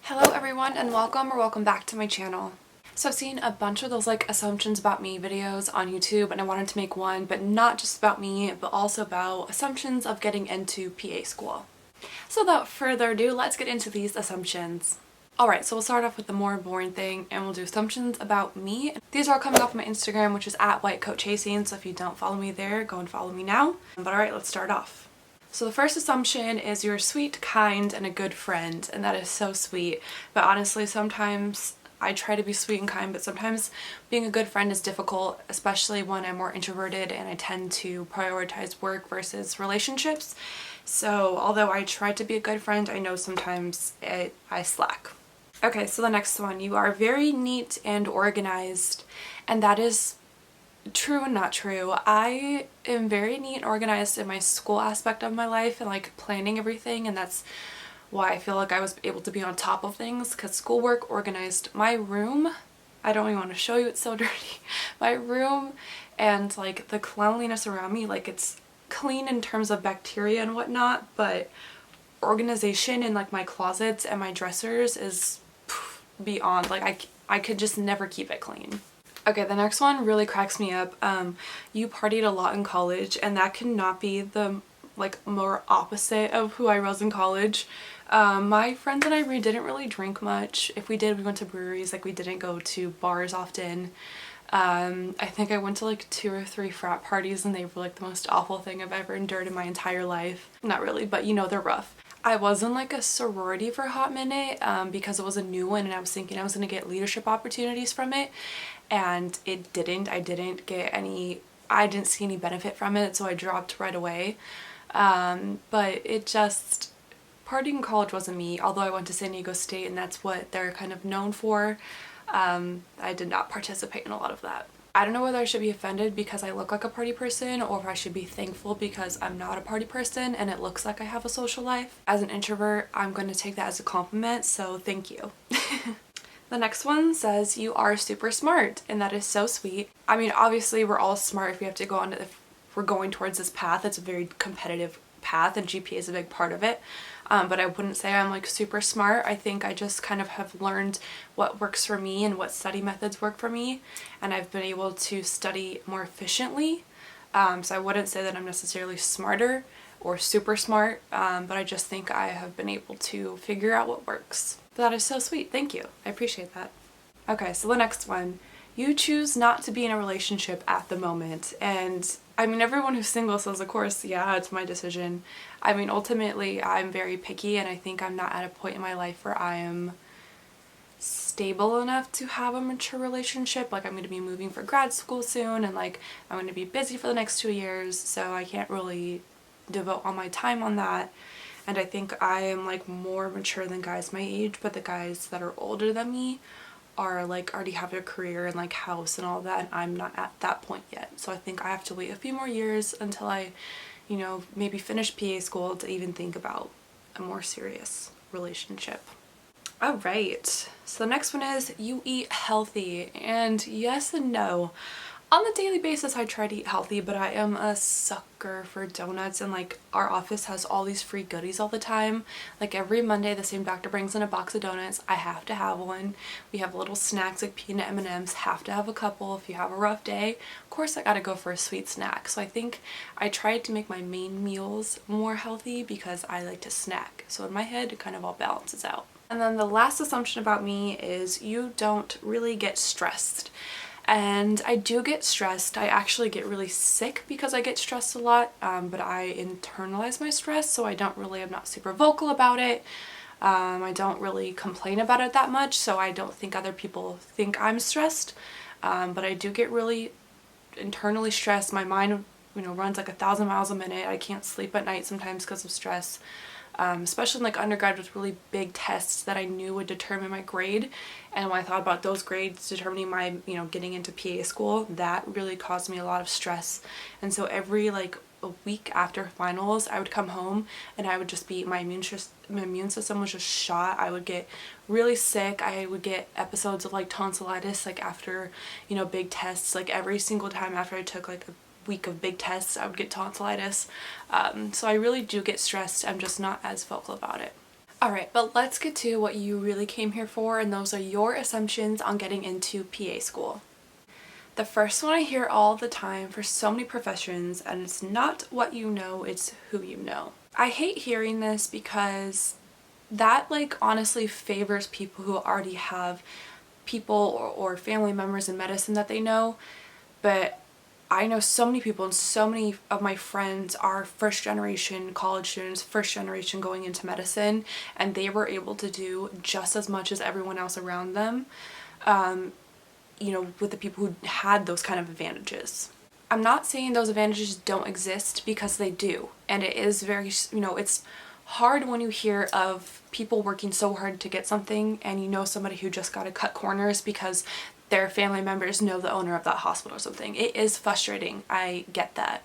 Hello everyone and welcome back to my channel. So I've seen a bunch of those assumptions about me videos on YouTube, and I wanted to make one, but not just about me, but also about assumptions of getting into PA school. So without further ado, let's get into these assumptions. Alright, so we'll start off with the more boring thing and we'll do assumptions about me. These are all coming off my Instagram, which is @whitecoatchasing, so if you don't follow me there, go and follow me now. But alright, let's start off. So the first assumption is you're sweet, kind, and a good friend, and that is so sweet. But honestly, sometimes I try to be sweet and kind, but sometimes being a good friend is difficult, especially when I'm more introverted and I tend to prioritize work versus relationships. So although I try to be a good friend, I know sometimes I slack. Okay, so the next one, you are very neat and organized, and that is true and not true. I am very neat and organized in my school aspect of my life and planning everything, and that's why I feel like I was able to be on top of things, because schoolwork organized my room. I don't even want to show you, it's so dirty. My room and the cleanliness around me, it's clean in terms of bacteria and whatnot, but organization in my closets and my dressers is beyond. I could just never keep it clean. Okay, the next one really cracks me up. You partied a lot in college, and that cannot be the more opposite of who I was in college. My friends and I, we didn't really drink much. If we did, we went to breweries. We didn't go to bars often. I think I went to 2 or 3 frat parties, and they were the most awful thing I've ever endured in my entire life. Not really, but they're rough. I was in a sorority for a hot minute because it was a new one, and I was thinking I was going to get leadership opportunities from it, and it didn't. I didn't see any benefit from it, so I dropped right away. But partying in college wasn't me, although I went to San Diego State and that's what they're kind of known for. I did not participate in a lot of that. I don't know whether I should be offended because I look like a party person, or if I should be thankful because I'm not a party person and it looks like I have a social life. As an introvert, I'm going to take that as a compliment, so thank you. The next one says you are super smart, and that is so sweet. I mean, obviously we're all smart if we're going towards this path. It's a very competitive path and GPA is a big part of it. But I wouldn't say I'm super smart. I think I just kind of have learned what works for me and what study methods work for me, and I've been able to study more efficiently. So I wouldn't say that I'm necessarily smarter or super smart, but I just think I have been able to figure out what works. But that is so sweet. Thank you. I appreciate that. Okay, so the next one. You choose not to be in a relationship at the moment. And I mean, everyone who's single says, of course, yeah, it's my decision. I mean, ultimately, I'm very picky, and I think I'm not at a point in my life where I am stable enough to have a mature relationship. I'm going to be moving for grad school soon, and I'm going to be busy for the next 2 years, so I can't really devote all my time on that. And I think I am more mature than guys my age, but the guys that are older than me are already have a career and house and all that, and I'm not at that point yet. So I think I have to wait a few more years until I, maybe finish PA school to even think about a more serious relationship. Alright, so the next one is you eat healthy, and yes and no. On the daily basis, I try to eat healthy, but I am a sucker for donuts, and our office has all these free goodies all the time. Every Monday, the same doctor brings in a box of donuts. I have to have one. We have little snacks like peanut M&Ms. Have to have a couple if you have a rough day. Of course, I gotta go for a sweet snack. So I think I tried to make my main meals more healthy because I like to snack. So in my head, it kind of all balances out. And then the last assumption about me is you don't really get stressed. And I do get stressed. I actually get really sick because I get stressed a lot, but I internalize my stress, so I'm not super vocal about it. I don't really complain about it that much, so I don't think other people think I'm stressed. But I do get really internally stressed. My mind, runs 1,000 miles a minute. I can't sleep at night sometimes because of stress. Especially in undergrad with really big tests that I knew would determine my grade, and when I thought about those grades determining my getting into PA school, that really caused me a lot of stress. And so every a week after finals, I would come home and I would just be, my immune system was just shot. I would get really sick. I would get episodes of tonsillitis after big tests. Every single time after I took a week of big tests, I would get tonsillitis. So I really do get stressed. I'm just not as vocal about it. Alright, but let's get to what you really came here for, and those are your assumptions on getting into PA school. The first one I hear all the time for so many professions, and it's not what you know, it's who you know. I hate hearing this because that honestly favors people who already have people or family members in medicine that they know, but I know so many people, and so many of my friends are first generation college students, first generation going into medicine, and they were able to do just as much as everyone else around them, with the people who had those kind of advantages. I'm not saying those advantages don't exist, because they do, and it is very, it's hard when you hear of people working so hard to get something and you know somebody who just got to cut corners because their family members know the owner of that hospital or something. It is frustrating, I get that.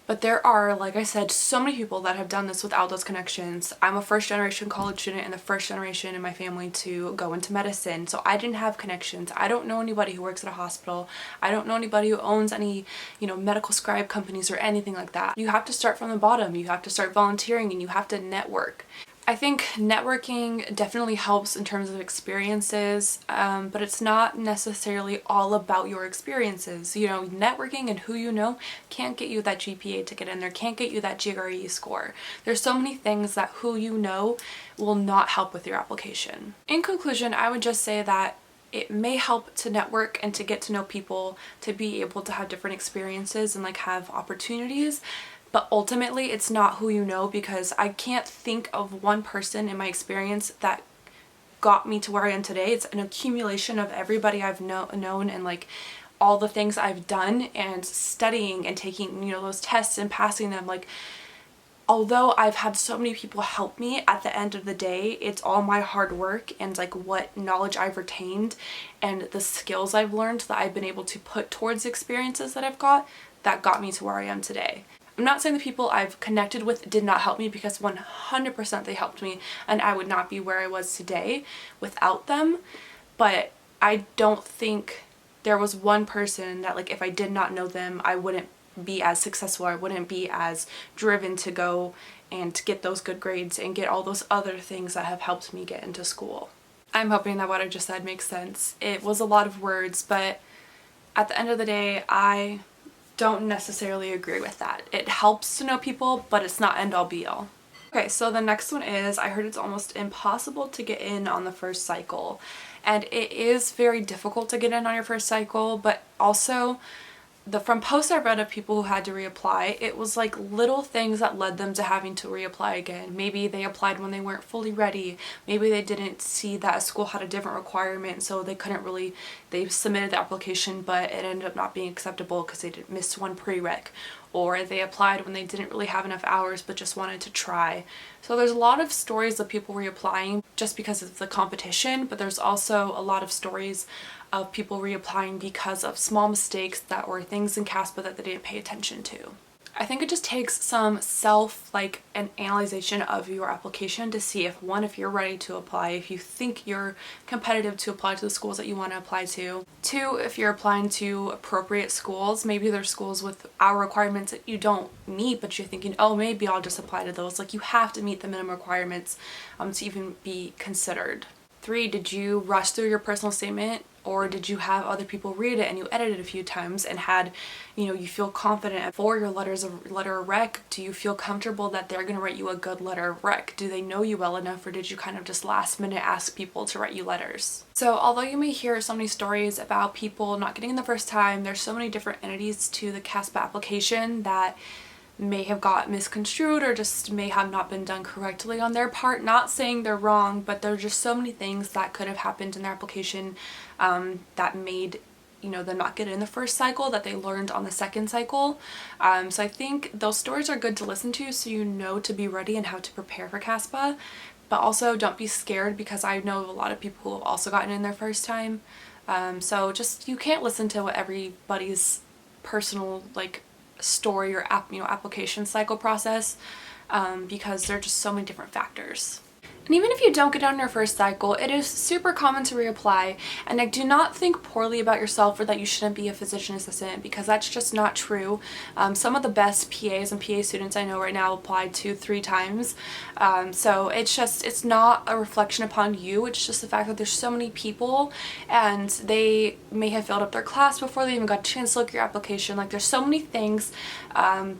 But there are, like I said, so many people that have done this without those connections. I'm a first generation college student and the first generation in my family to go into medicine, so I didn't have connections. I don't know anybody who works at a hospital. I don't know anybody who owns any, medical scribe companies or anything like that. You have to start from the bottom. You have to start volunteering and you have to network. I think networking definitely helps in terms of experiences, but it's not necessarily all about your experiences. Networking and who you know can't get you that GPA to get in there, can't get you that GRE score. There's so many things that who you know will not help with your application. In conclusion, I would just say that it may help to network and to get to know people, to be able to have different experiences and have opportunities. But ultimately, it's not who you know, because I can't think of one person in my experience that got me to where I am today. It's an accumulation of everybody I've known and all the things I've done and studying and taking, those tests and passing them. Although I've had so many people help me, at the end of the day, it's all my hard work and what knowledge I've retained and the skills I've learned that I've been able to put towards experiences that I've got that got me to where I am today. I'm not saying the people I've connected with did not help me, because 100% they helped me, and I would not be where I was today without them. But I don't think there was one person that if I did not know them, I wouldn't be as successful, I wouldn't be as driven to go and get those good grades and get all those other things that have helped me get into school. I'm hoping that what I just said makes sense. It was a lot of words, but at the end of the day, I don't necessarily agree with that. It helps to know people, but it's not end all be all. Okay, so the next one is, I heard it's almost impossible to get in on the first cycle. And it is very difficult to get in on your first cycle, but also from posts I read of people who had to reapply, it was little things that led them to having to reapply again. Maybe they applied when they weren't fully ready. Maybe they didn't see that a school had a different requirement, so they submitted the application, but it ended up not being acceptable because they missed one prereq. Or they applied when they didn't really have enough hours but just wanted to try. So there's a lot of stories of people reapplying just because of the competition, but there's also a lot of stories of people reapplying because of small mistakes that were things in CASPA that they didn't pay attention to. I think it just takes some an analyzation of your application to see if you're ready to apply, if you think you're competitive to apply to the schools that you want to apply to. 2, if you're applying to appropriate schools, maybe there's schools with our requirements that you don't meet, but you're thinking, oh, maybe I'll just apply to those. You have to meet the minimum requirements to even be considered. 3, did you rush through your personal statement, or did you have other people read it and you edited it a few times and had, you feel confident for your letter of rec? Do you feel comfortable that they're going to write you a good letter of rec? Do they know you well enough, or did you kind of just last minute ask people to write you letters? So although you may hear so many stories about people not getting in the first time, there's so many different entities to the CASPA application that may have got misconstrued or just may have not been done correctly on their part. Not saying they're wrong, but there are just so many things that could have happened in their application that made them not get in the first cycle that they learned on the second cycle. So I think those stories are good to listen to, so you know to be ready and how to prepare for CASPA. But also don't be scared, because I know a lot of people who have also gotten in their first time. So just, you can't listen to what everybody's personal story or application cycle process, because there are just so many different factors. And even if you don't get on your first cycle, it is super common to reapply, and like, do not think poorly about yourself or that you shouldn't be a physician assistant, because that's just not true. Some of the best PAs and PA students I know right now applied 2-3 times. So it's not a reflection upon you, it's just the fact that there's so many people and they may have filled up their class before they even got a chance to look at your application. Like, there's so many things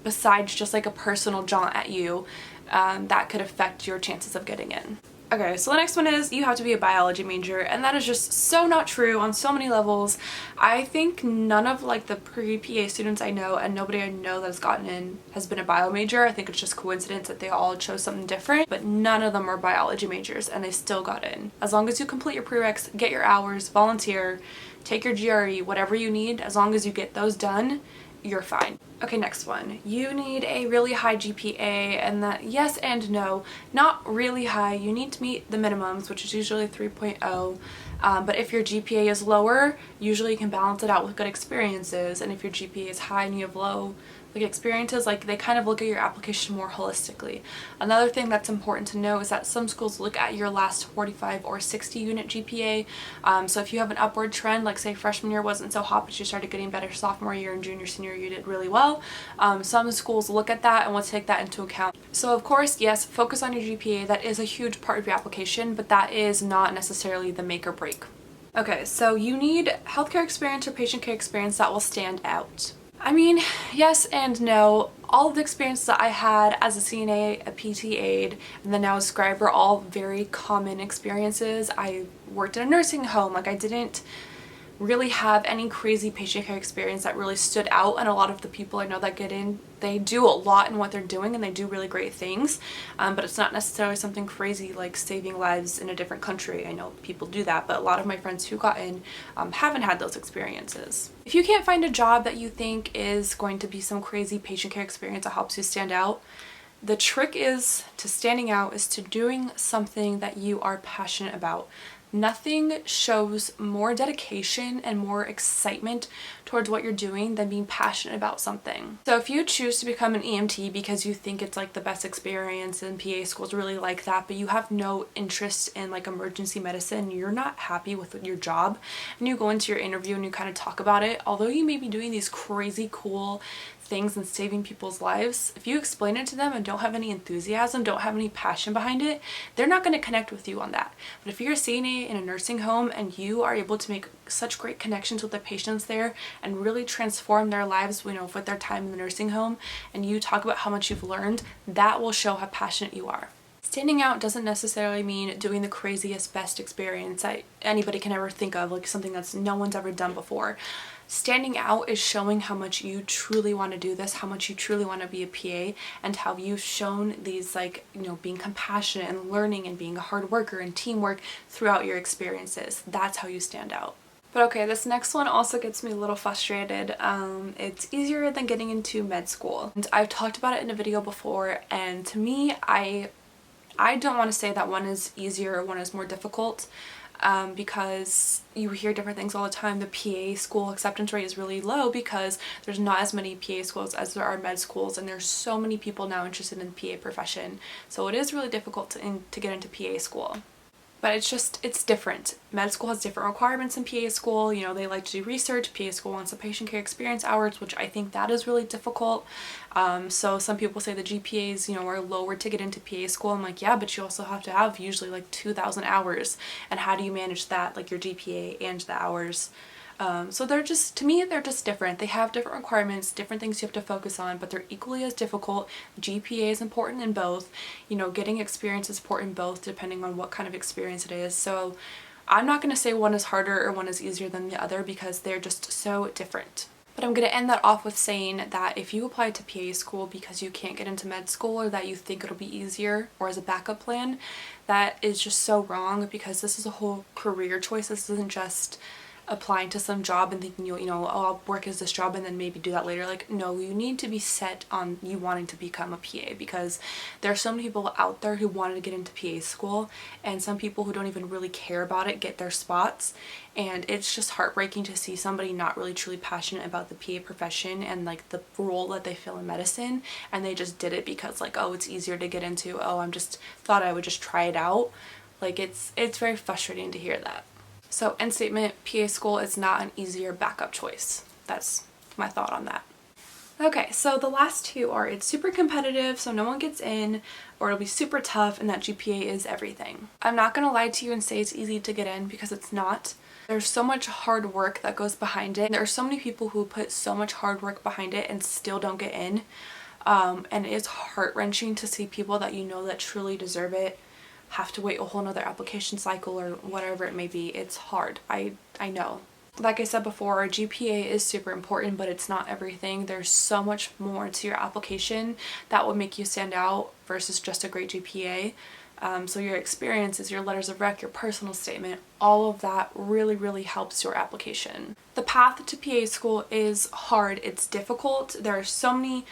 besides just like a personal jaunt at you that could affect your chances of getting in. Okay, so the next one is you have to be a biology major, and that is just so not true on so many levels. I think none of like the pre-PA students I know, and nobody I know that has gotten in has been a bio major. I think it's just coincidence that they all chose something different, but none of them are biology majors and they still got in. As long as you complete your prereqs, get your hours, volunteer, take your GRE, whatever you need, as long as you get those done, you're fine. Okay, next one. You need a really high GPA, and that, yes and no. Not really high. You need to meet the minimums, which is usually 3.0. But if your GPA is lower, usually you can balance it out with good experiences. And if your GPA is high and you have low like experiences, like they kind of look at your application more holistically. Another thing that's important to know is that some schools look at your last 45 or 60 unit GPA. So if you have an upward trend, like say freshman year wasn't so hot but you started getting better sophomore year and junior senior you did really well, some schools look at that and will take that into account. So of course, yes, focus on your GPA. That is a huge part of your application, but that is not necessarily the make or break. Okay, so you need healthcare experience or patient care experience that will stand out. I mean, yes and no. All of the experiences that I had as a CNA, a PT aide, and then now a scribe are all very common experiences. I worked in a nursing home. Like, I didn't really have any crazy patient care experience that really stood out, and a lot of the people I know that get in, they do a lot in what they're doing and they do really great things, but it's not necessarily something crazy like saving lives in a different country. I know people do that, but a lot of my friends who got in haven't had those experiences. If you can't find a job that you think is going to be some crazy patient care experience that helps you stand out, the trick is to standing out is to doing something that you are passionate about. Nothing shows more dedication and more excitement towards what you're doing than being passionate about something. So if you choose to become an EMT because you think it's like the best experience and PA schools really like that, but you have no interest in like emergency medicine, you're not happy with your job, and you go into your interview and you kind of talk about it, although you may be doing these crazy cool things and saving people's lives, if you explain it to them and don't have any enthusiasm, don't have any passion behind it, they're not going to connect with you on that. But if you're a CNA in a nursing home and you are able to make such great connections with the patients there and really transform their lives, with their time in the nursing home, and you talk about how much you've learned, that will show how passionate you are. Standing out doesn't necessarily mean doing the craziest, best experience that anybody can ever think of, like something that's no one's ever done before. Standing out is showing how much you truly want to do this, how much you truly want to be a PA, and how you've shown these being compassionate and learning and being a hard worker and teamwork throughout your experiences. That's how you stand out. But okay, this next one also gets me a little frustrated. It's easier than getting into med school. And I've talked about it in a video before, and to me, I don't want to say that one is easier or one is more difficult. Because you hear different things all the time. The PA school acceptance rate is really low because there's not as many PA schools as there are med schools, and there's so many people now interested in the PA profession. So it is really difficult to get into PA school. But it's different. Med school has different requirements than PA school. They like to do research. PA school wants the patient care experience hours, which I think that is really difficult. So some people say the GPAs, are lower to get into PA school. I'm like, yeah, but you also have to have usually like 2,000 hours. And how do you manage that, like your GPA and the hours? So to me, they're just different. They have different requirements, different things you have to focus on, but they're equally as difficult. GPA is important in both. Getting experience is important in both, depending on what kind of experience it is. So I'm not going to say one is harder or one is easier than the other because they're just so different. But I'm going to end that off with saying that if you apply to PA school because you can't get into med school, or that you think it'll be easier, or as a backup plan, that is just so wrong, because this is a whole career choice. This isn't just applying to some job and thinking you know, oh, I'll work as this job and then maybe do that later. Like, no, you need to be set on you wanting to become a PA, because there are so many people out there who wanted to get into PA school, and some people who don't even really care about it get their spots, and it's just heartbreaking to see somebody not really truly passionate about the PA profession and like the role that they fill in medicine, and they just did it because like, oh, it's easier to get into, oh, I'm just thought I would just try it out. Like, it's very frustrating to hear that. So, end statement, PA school is not an easier backup choice. That's my thought on that. Okay, so the last two are it's super competitive, so no one gets in, or it'll be super tough and that GPA is everything. I'm not gonna lie to you and say it's easy to get in, because it's not. There's so much hard work that goes behind it. There are so many people who put so much hard work behind it and still don't get in. And it's heart-wrenching to see people that you know that truly deserve it have to wait a whole nother application cycle or whatever it may be. It's hard. I know. Like I said before, GPA is super important, but it's not everything. There's so much more to your application that will make you stand out versus just a great GPA. So your experiences, your letters of rec, your personal statement, all of that really helps your application. The path to PA school is hard. It's difficult. There are so many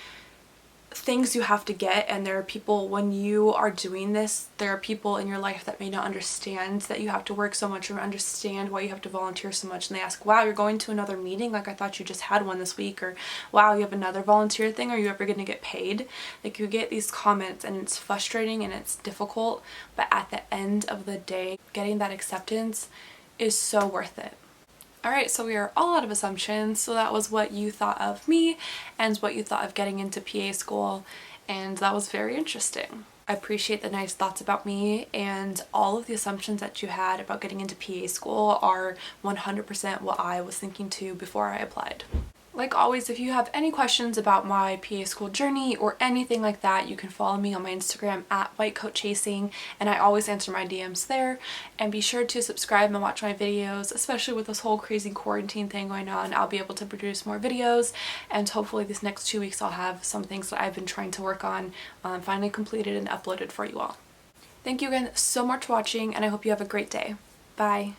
things you have to get, and there are people, when you are doing this, there are people in your life that may not understand that you have to work so much or understand why you have to volunteer so much, and they ask, wow, you're going to another meeting? Like, I thought you just had one this week, or wow, you have another volunteer thing, are you ever going to get paid? Like, you get these comments and it's frustrating and it's difficult, but at the end of the day, getting that acceptance is so worth it. Alright, so we are all out of assumptions. So that was what you thought of me and what you thought of getting into PA school, and that was very interesting. I appreciate the nice thoughts about me, and all of the assumptions that you had about getting into PA school are 100% what I was thinking too before I applied. Like always, if you have any questions about my PA school journey or anything like that, you can follow me on my Instagram at whitecoatchasing, and I always answer my DMs there. And be sure to subscribe and watch my videos, especially with this whole crazy quarantine thing going on. I'll be able to produce more videos, and hopefully these next 2 weeks I'll have some things that I've been trying to work on finally completed and uploaded for you all. Thank you again so much for watching, and I hope you have a great day. Bye!